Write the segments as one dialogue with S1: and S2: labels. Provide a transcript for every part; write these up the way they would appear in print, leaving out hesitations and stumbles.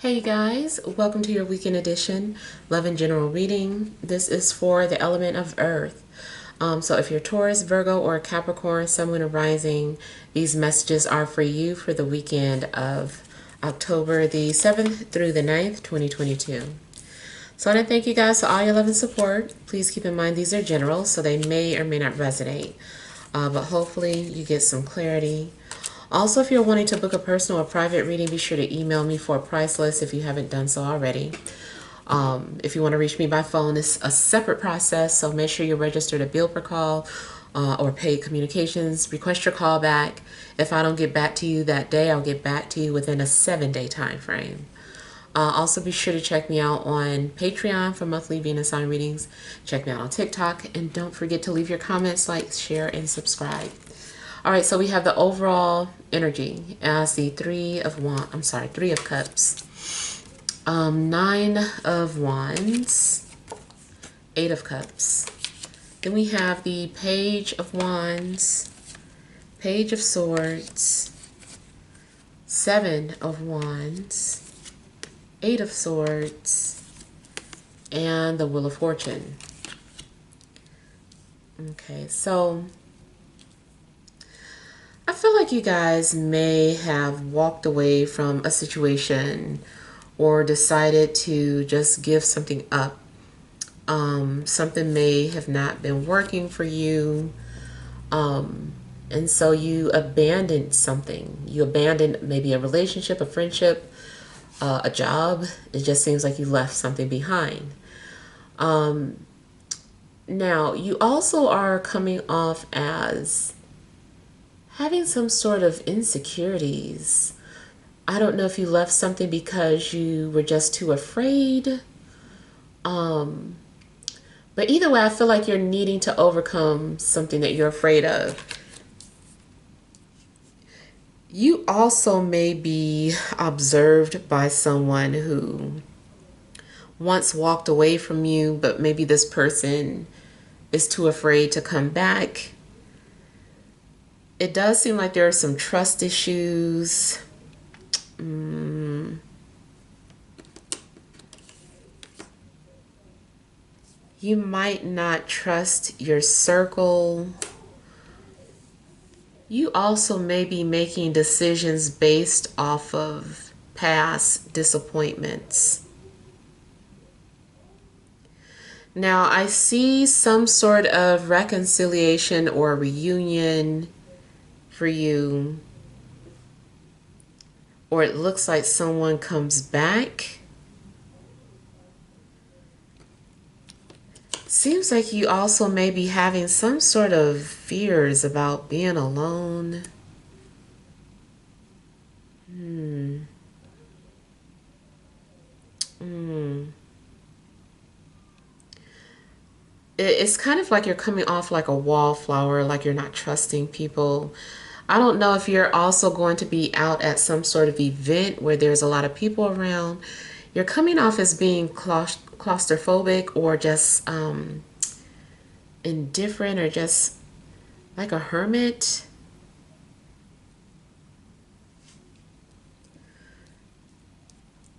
S1: Hey guys, welcome to your weekend edition, Love and General reading. This is for the element of Earth. So if you're Taurus, Virgo, or Capricorn, Sun, Moon, or Rising, these messages are for you for the weekend of October the 7th through the 9th, 2022. So I want to thank you guys for all your love and support. Please keep in mind these are general, so they may or may not resonate. But hopefully you get some clarity. Also, if you're wanting to book a personal or private reading, be sure to email me for a price list if you haven't done so already. If you want to reach me by phone, it's a separate process, so make sure you're registered at bill per call or paid communications. Request your call back. If I don't get back to you that day, I'll get back to you within a 7-day time frame. Also, be sure to check me out on Patreon for monthly Venus sign readings. Check me out on TikTok, and don't forget to leave your comments, like, share, and subscribe. All right, so we have the overall energy as the Three of Cups, Nine of Wands, Eight of Cups. Then we have the Page of Wands, Page of Swords, Seven of Wands, Eight of Swords, and the Wheel of Fortune. Okay, so I feel like you guys may have walked away from a situation or decided to just give something up. Something may have not been working for you. And so you abandoned something. You abandoned maybe a relationship, a friendship, a job. It just seems like you left something behind. Now, you also are coming off as having some sort of insecurities. I don't know if you left something because you were just too afraid. But either way, I feel like you're needing to overcome something that you're afraid of. You also may be observed by someone who once walked away from you, but maybe this person is too afraid to come back. It does seem like there are some trust issues. You might not trust your circle. You also may be making decisions based off of past disappointments. Now, I see some sort of reconciliation or reunion for you, or it looks like someone comes back. Seems like you also may be having some sort of fears about being alone. It's kind of like you're coming off like a wallflower, like you're not trusting people. I don't know if you're also going to be out at some sort of event where there's a lot of people around. You're coming off as being claustrophobic or just indifferent or just like a hermit.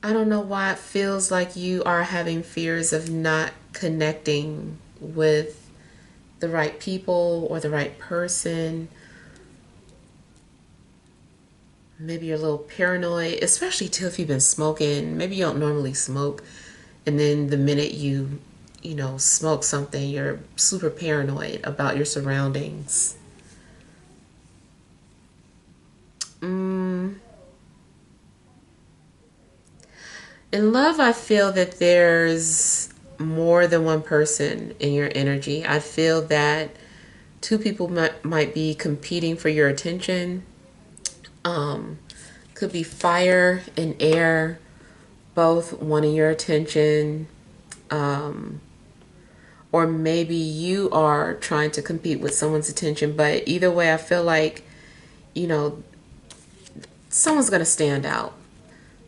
S1: I don't know why it feels like you are having fears of not connecting with the right people or the right person. Maybe you're a little paranoid, especially too if you've been smoking. Maybe you don't normally smoke, and then the minute you smoke something, you're super paranoid about your surroundings. In love, I feel that there's more than one person in your energy. I feel that two people might be competing for your attention. Could be fire and air, both wanting your attention. Or maybe you are trying to compete with someone's attention. But either way, I feel like, someone's going to stand out.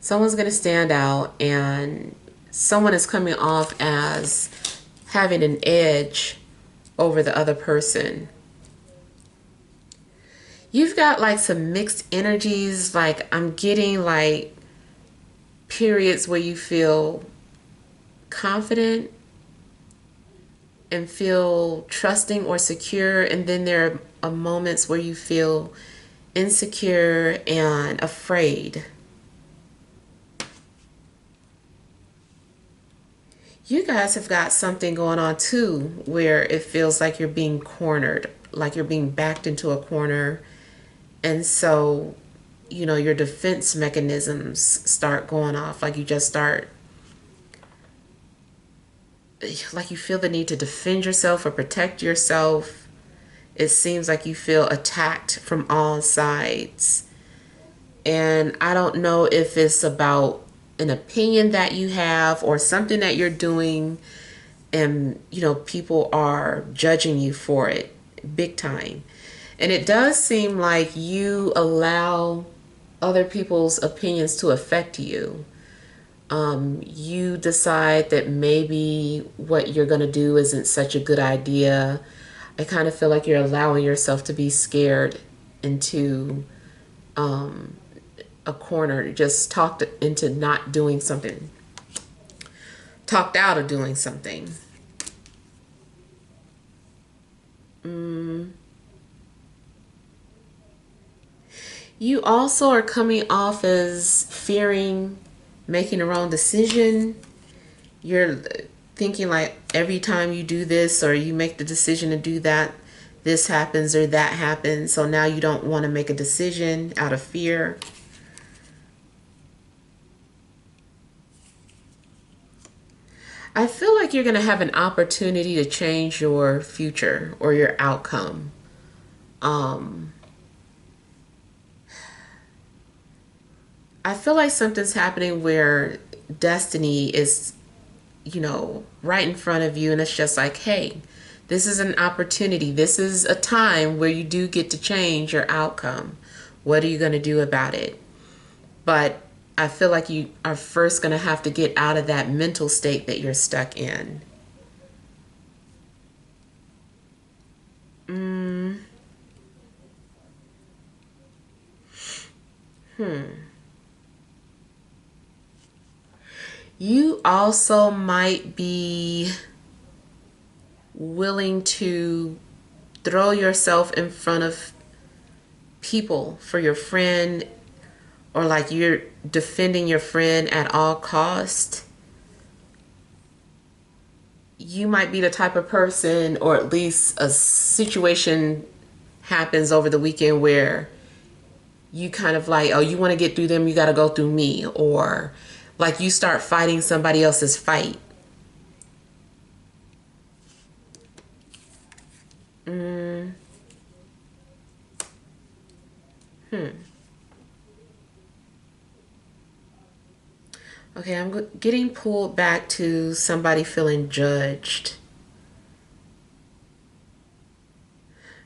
S1: Someone's going to stand out, and someone is coming off as having an edge over the other person. You've got like some mixed energies. Like I'm getting like periods where you feel confident and feel trusting or secure, and then there are moments where you feel insecure and afraid. You guys have got something going on too where it feels like you're being cornered, like you're being backed into a corner. And so, your defense mechanisms start going off. Like you just start, like you feel the need to defend yourself or protect yourself. It seems like you feel attacked from all sides. And I don't know if it's about an opinion that you have or something that you're doing, and people are judging you for it big time. And it does seem like you allow other people's opinions to affect you. You decide that maybe what you're going to do isn't such a good idea. I kind of feel like you're allowing yourself to be scared into a corner, just talked into not doing something, talked out of doing something. You also are coming off as fearing making the wrong decision. You're thinking like every time you do this or you make the decision to do that, this happens or that happens. So now you don't want to make a decision out of fear. I feel like you're going to have an opportunity to change your future or your outcome. I feel like something's happening where destiny is, right in front of you, and it's just like, hey, this is an opportunity. This is a time where you do get to change your outcome. What are you going to do about it? But I feel like you are first going to have to get out of that mental state that you're stuck in. You also might be willing to throw yourself in front of people for your friend, or like you're defending your friend at all cost. You might be the type of person, or at least a situation happens over the weekend where you kind of like, oh, you want to get through them, you got to go through me. Or like you start fighting somebody else's fight. Okay, I'm getting pulled back to somebody feeling judged.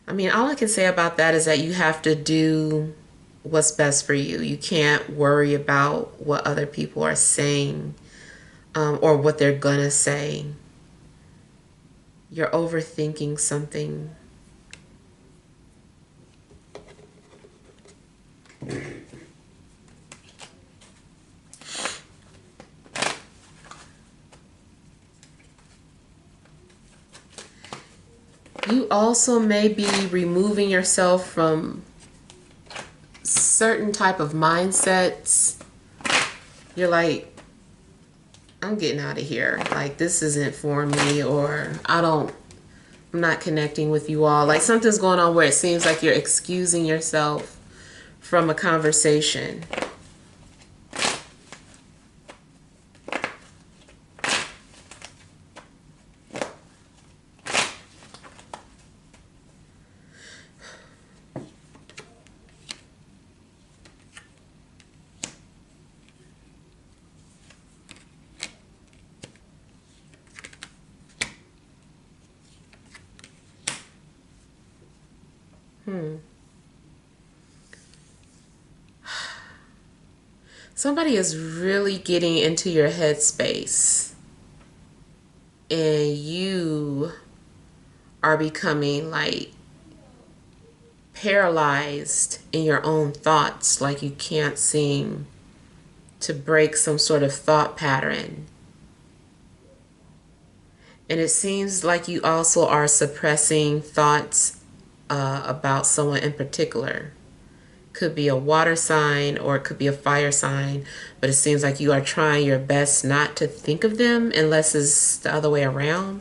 S1: I mean, all I can say about that is that you have to do what's best for you. You can't worry about what other people are saying, or what they're gonna say. You're overthinking something. You also may be removing yourself from certain type of mindsets. You're like, I'm getting out of here. Like, this isn't for me, or I'm not connecting with you all. Like, something's going on where it seems like you're excusing yourself from a conversation. Somebody is really getting into your headspace, and you are becoming like paralyzed in your own thoughts, like you can't seem to break some sort of thought pattern. And it seems like you also are suppressing thoughts about someone in particular. Could be a water sign or it could be a fire sign, but it seems like you are trying your best not to think of them unless it's the other way around.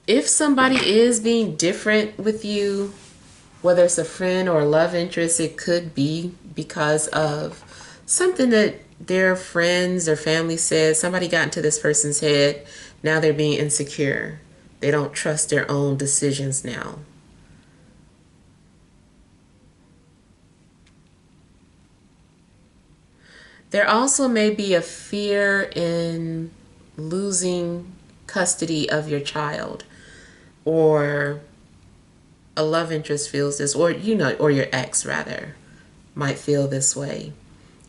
S1: If somebody is being different with you, whether it's a friend or a love interest, it could be because of something that their friends or family said. Somebody got into this person's head. Now they're being insecure. They don't trust their own decisions now. There also may be a fear in losing custody of your child, or a love interest feels this, or or your ex rather might feel this way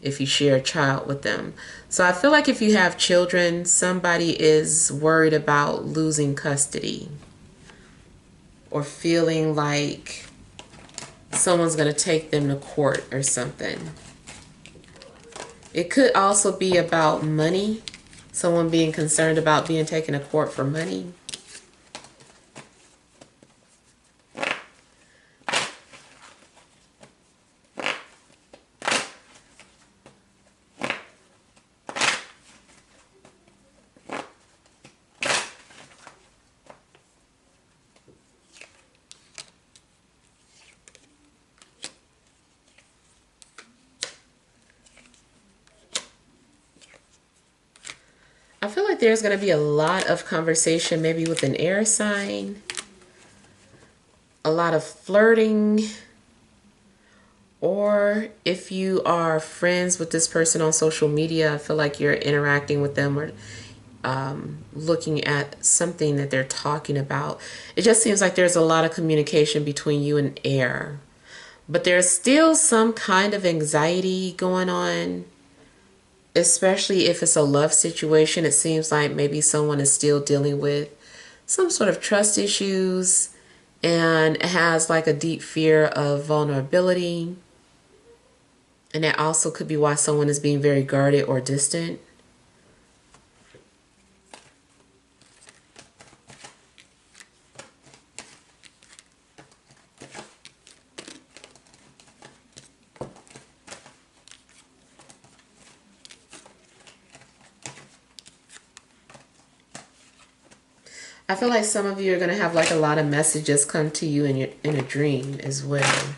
S1: if you share a child with them. So I feel like if you have children, somebody is worried about losing custody or feeling like someone's going to take them to court or something. It could also be about money, someone being concerned about being taken to court for money. I feel like there's going to be a lot of conversation, maybe with an air sign, a lot of flirting, or if you are friends with this person on social media, I feel like you're interacting with them or looking at something that they're talking about. It just seems like there's a lot of communication between you and air, but there's still some kind of anxiety going on. Especially if it's a love situation, it seems like maybe someone is still dealing with some sort of trust issues and has like a deep fear of vulnerability. And that also could be why someone is being very guarded or distant. I feel like some of you are going to have like a lot of messages come to you in a dream as well.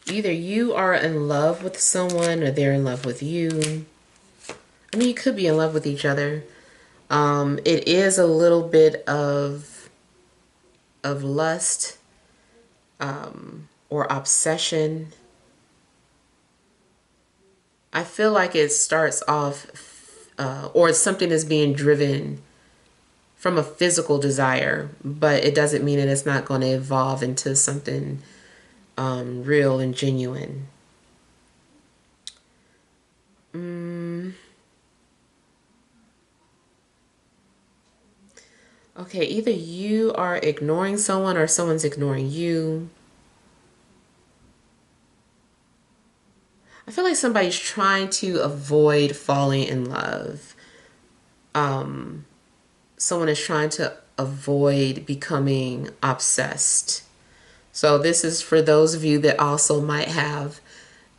S1: Either you are in love with someone or they're in love with you. I mean, you could be in love with each other. It is a little bit of lust or obsession. I feel like it starts off or something is being driven from a physical desire, but it doesn't mean that it's not going to evolve into something real and genuine. Okay, either you are ignoring someone or someone's ignoring you. I feel like somebody's trying to avoid falling in love. Someone is trying to avoid becoming obsessed. So this is for those of you that also might have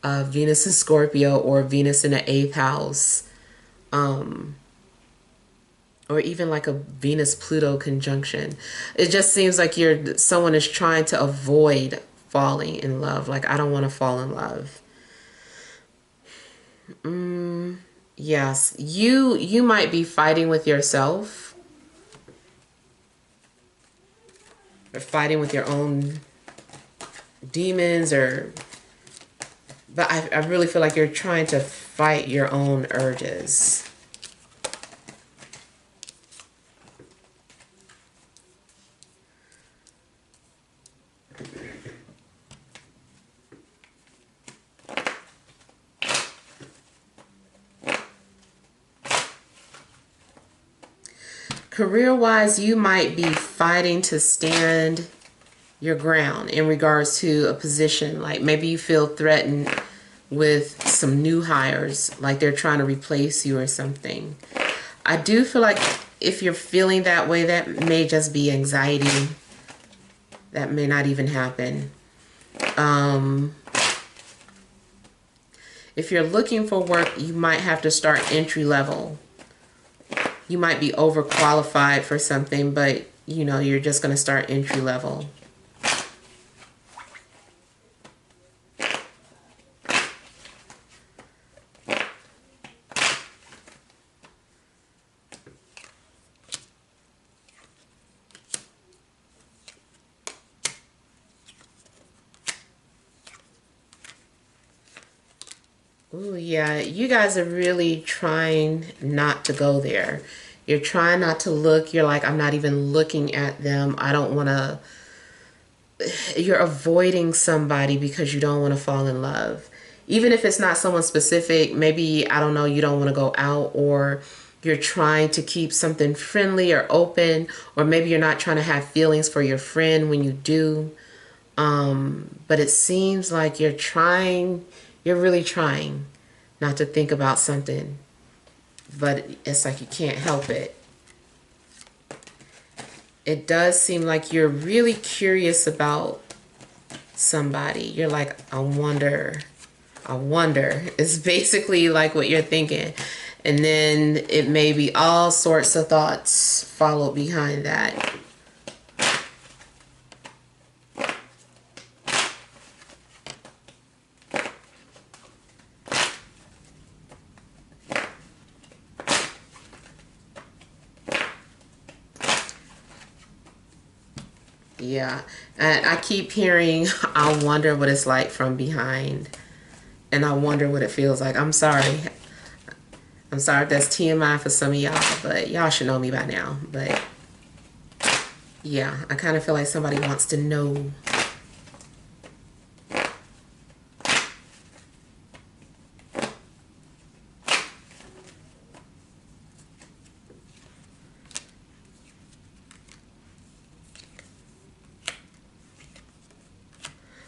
S1: Venus in Scorpio or Venus in the 8th house. Or even like a Venus-Pluto conjunction. It just seems like someone is trying to avoid falling in love. Like, I don't want to fall in love. Yes, you might be fighting with yourself. Or fighting with your own demons but I really feel like you're trying to fight your own urges. Career-wise, you might be fighting to stand your ground in regards to a position. Like maybe you feel threatened with some new hires, like they're trying to replace you or something. I do feel like if you're feeling that way, that may just be anxiety. That may not even happen. If you're looking for work, you might have to start entry level. You might be overqualified for something, but you know, you're just going to start entry level. Ooh, yeah, you guys are really trying not to go there. You're trying not to look. You're like, I'm not even looking at them. I don't want to. You're avoiding somebody because you don't want to fall in love. Even if it's not someone specific, maybe, I don't know, you don't want to go out, or you're trying to keep something friendly or open, or maybe you're not trying to have feelings for your friend when you do. But it seems like you're really trying not to think about something, but it's like you can't help it. It does seem like you're really curious about somebody. You're like, I wonder. It's basically like what you're thinking. And then it may be all sorts of thoughts followed behind that. Yeah, and I keep hearing, I wonder what it's like from behind. And I wonder what it feels like. I'm sorry. I'm sorry if that's TMI for some of y'all, but y'all should know me by now. But yeah, I kind of feel like somebody wants to know.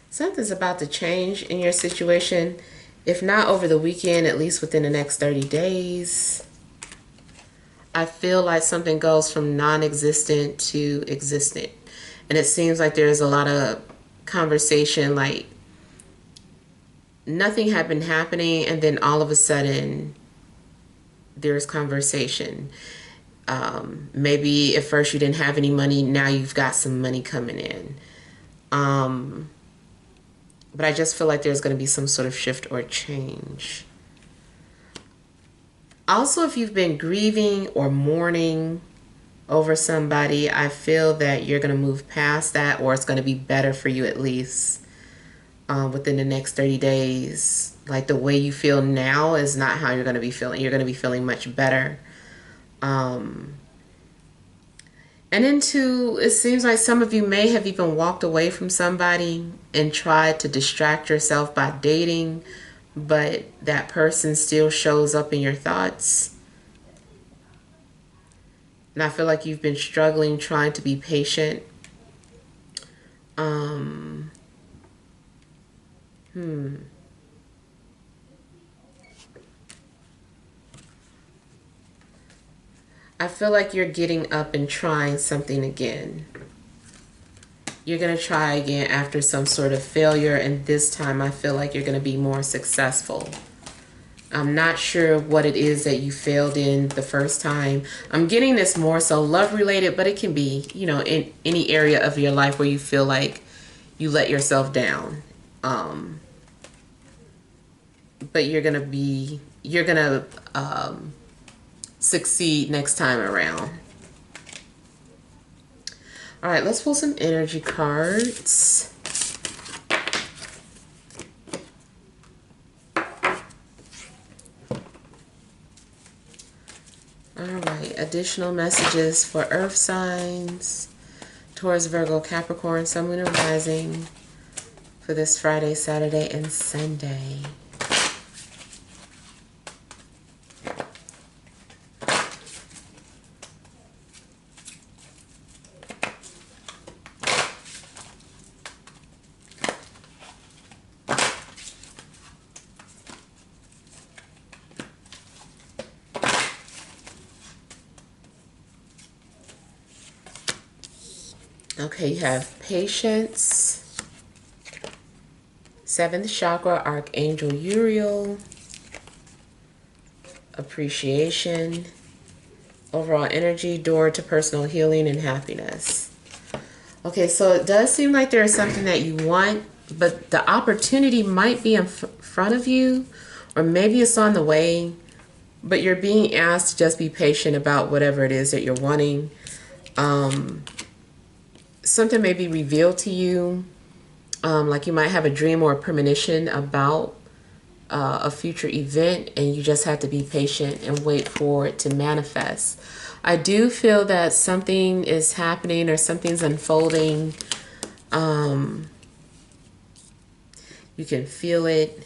S1: Something's about to change in your situation. If not over the weekend, at least within the next 30 days. I feel like something goes from non-existent to existent. And it seems like there's a lot of conversation, like nothing had been happening, and then all of a sudden there's conversation. Maybe at first you didn't have any money, now you've got some money coming in. But I just feel like there's going to be some sort of shift or change. Also, if you've been grieving or mourning over somebody, I feel that you're going to move past that, or it's going to be better for you at least within the next 30 days. Like the way you feel now is not how you're going to be feeling. You're going to be feeling much better. And into, it seems like some of you may have even walked away from somebody and tried to distract yourself by dating, but that person still shows up in your thoughts. And I feel like you've been struggling trying to be patient. I feel like you're getting up and trying something again. You're going to try again after some sort of failure, and this time I feel like you're going to be more successful. I'm not sure what it is that you failed in the first time. I'm getting this more so love related, but it can be, you know, in any area of your life where you feel like you let yourself down. But you're going to succeed next time around. All right, let's pull some energy cards. All right, additional messages for earth signs, Taurus, Virgo, Capricorn, Sun, Moon, and Rising for this Friday, Saturday, and Sunday. Okay, you have patience, 7th chakra, Archangel Uriel, appreciation, overall energy, door to personal healing and happiness. Okay, so it does seem like there is something that you want, but the opportunity might be in front of you, or maybe it's on the way, but you're being asked to just be patient about whatever it is that you're wanting. Something may be revealed to you, like you might have a dream or a premonition about a future event, and you just have to be patient and wait for it to manifest. I do feel that something is happening or something's unfolding. You can feel it.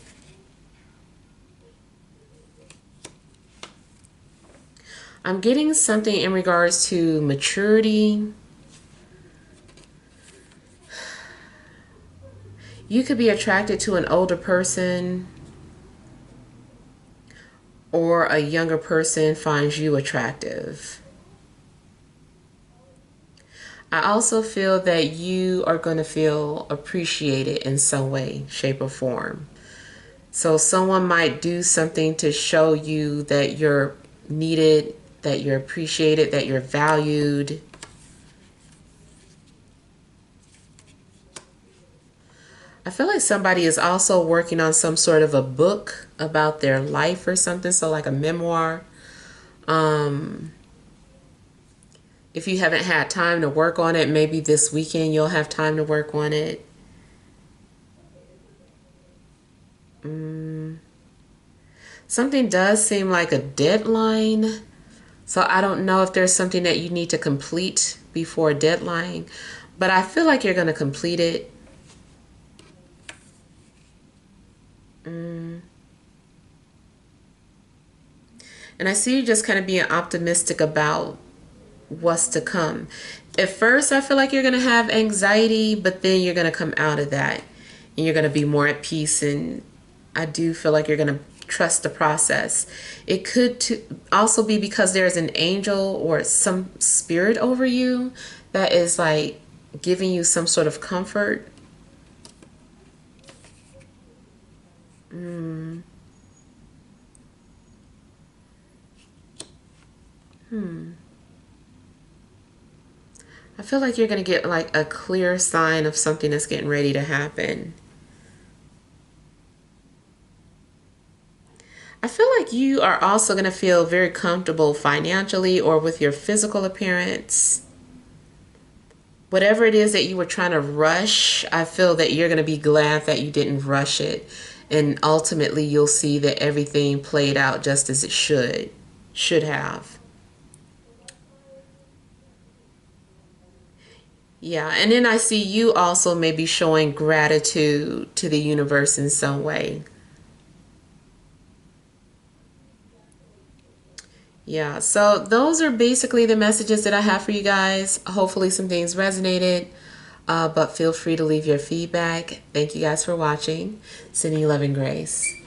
S1: I'm getting something in regards to maturity. You could be attracted to an older person, or a younger person finds you attractive. I also feel that you are going to feel appreciated in some way, shape, or form. So someone might do something to show you that you're needed, that you're appreciated, that you're valued. I feel like somebody is also working on some sort of a book about their life or something, so like a memoir. If you haven't had time to work on it, maybe this weekend you'll have time to work on it. Something does seem like a deadline. So I don't know if there's something that you need to complete before a deadline, but I feel like you're going to complete it. And I see you just kind of being optimistic about what's to come. At first, I feel like you're going to have anxiety, but then you're going to come out of that and you're going to be more at peace. And I do feel like you're going to trust the process. It could also be because there's an angel or some spirit over you that is like giving you some sort of comfort. I feel like you're going to get like a clear sign of something that's getting ready to happen. I feel like you are also going to feel very comfortable financially or with your physical appearance. Whatever it is that you were trying to rush, I feel that you're going to be glad that you didn't rush it. And ultimately, you'll see that everything played out just as it should have. Yeah, and then I see you also maybe showing gratitude to the universe in some way. Yeah, so those are basically the messages that I have for you guys. Hopefully some things resonated, but feel free to leave your feedback. Thank you guys for watching. Sending you love and grace.